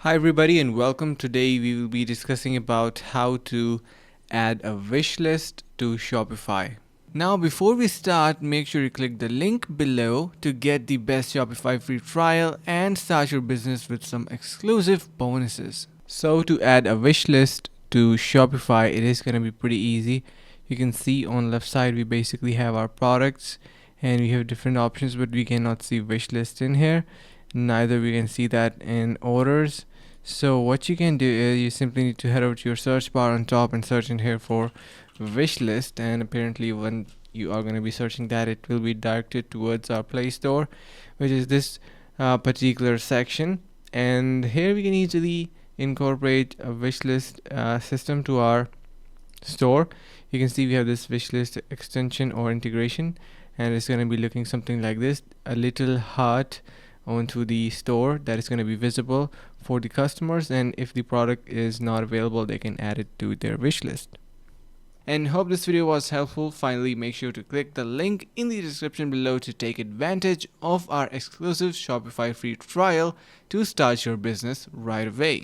Hi everybody and welcome. Today we will be discussing about how to add a wish list to Shopify. Now before we start, make sure you click the link below to get the best Shopify free trial and start your business with some exclusive bonuses. So to add a wish list to Shopify, it is going to be pretty easy. You can see on left side we basically have our products and we have different options, but we cannot see wish list in here. Neither we can see that in orders. So what you can do is you simply need to head over to your search bar on top and search in here for wish list, and apparently when you are going to be searching that, it will be directed towards our Play Store, which is this particular section. And here we can easily incorporate a wish list system to our store. You can see we have this wish list extension or integration, and it's going to be looking something like this: a little heart onto the store that is going to be visible for the customers, and if the product is not available, they can add it to their wish list. And hope this video was helpful. Finally, make sure to click the link in the description below to take advantage of our exclusive Shopify free trial to start your business right away.